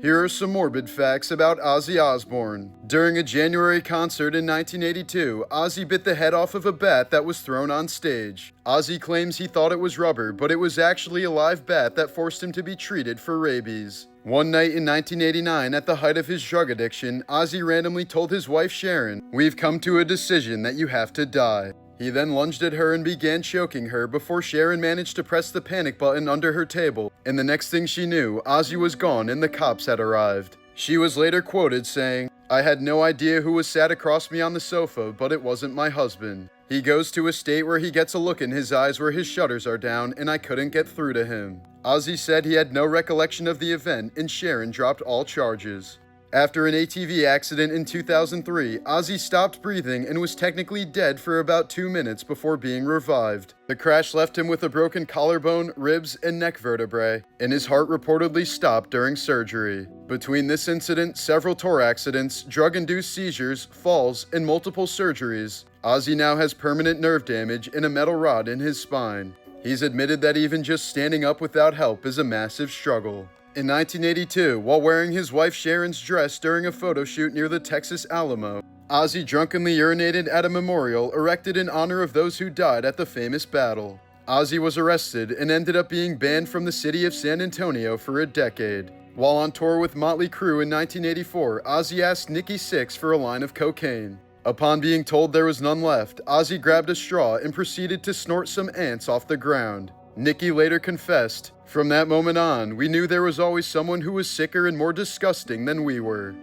Here are some morbid facts about Ozzy Osbourne. During a January concert in 1982, Ozzy bit the head off of a bat that was thrown on stage. Ozzy claims he thought it was rubber, but it was actually a live bat that forced him to be treated for rabies. One night in 1989, at the height of his drug addiction, Ozzy randomly told his wife Sharon, "We've come to a decision that you have to die." He then lunged at her and began choking her before Sharon managed to press the panic button under her table, and the next thing she knew, Ozzy was gone and the cops had arrived. She was later quoted saying, "I had no idea who was sat across me on the sofa, but it wasn't my husband. He goes to a state where he gets a look in his eyes where his shutters are down, and I couldn't get through to him." Ozzy said he had no recollection of the event, and Sharon dropped all charges. After an ATV accident in 2003, Ozzy stopped breathing and was technically dead for about 2 minutes before being revived. The crash left him with a broken collarbone, ribs, and neck vertebrae, and his heart reportedly stopped during surgery. Between this incident, several tour accidents, drug-induced seizures, falls, and multiple surgeries, Ozzy now has permanent nerve damage and a metal rod in his spine. He's admitted that even just standing up without help is a massive struggle. In 1982, while wearing his wife Sharon's dress during a photo shoot near the Texas Alamo, Ozzy drunkenly urinated at a memorial erected in honor of those who died at the famous battle. Ozzy was arrested and ended up being banned from the city of San Antonio for a decade. While on tour with Motley Crue in 1984, Ozzy asked Nikki Sixx for a line of cocaine. Upon being told there was none left, Ozzy grabbed a straw and proceeded to snort some ants off the ground. Nikki later confessed, "From that moment on, we knew there was always someone who was sicker and more disgusting than we were."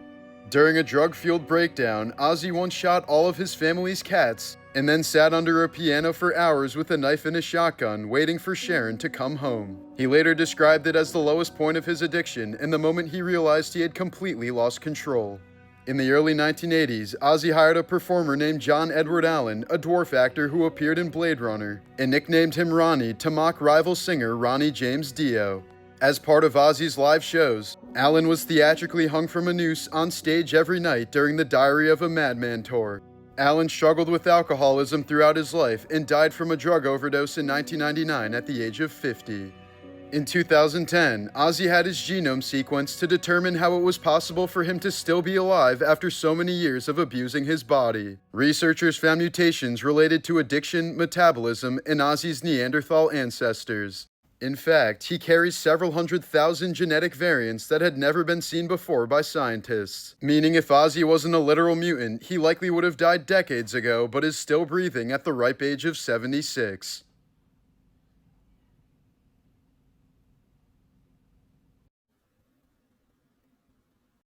During a drug-fueled breakdown, Ozzy once shot all of his family's cats and then sat under a piano for hours with a knife and a shotgun, waiting for Sharon to come home. He later described it as the lowest point of his addiction and the moment he realized he had completely lost control. In the early 1980s, Ozzy hired a performer named John Edward Allen, a dwarf actor who appeared in Blade Runner, and nicknamed him Ronnie to mock rival singer Ronnie James Dio. As part of Ozzy's live shows, Allen was theatrically hung from a noose on stage every night during the Diary of a Madman tour. Allen struggled with alcoholism throughout his life and died from a drug overdose in 1999 at the age of 50. In 2010, Ozzy had his genome sequenced to determine how it was possible for him to still be alive after so many years of abusing his body. Researchers found mutations related to addiction, metabolism, and Ozzy's Neanderthal ancestors. In fact, he carries several 100,000 genetic variants that had never been seen before by scientists. Meaning if Ozzy wasn't a literal mutant, he likely would have died decades ago, but is still breathing at the ripe age of 76.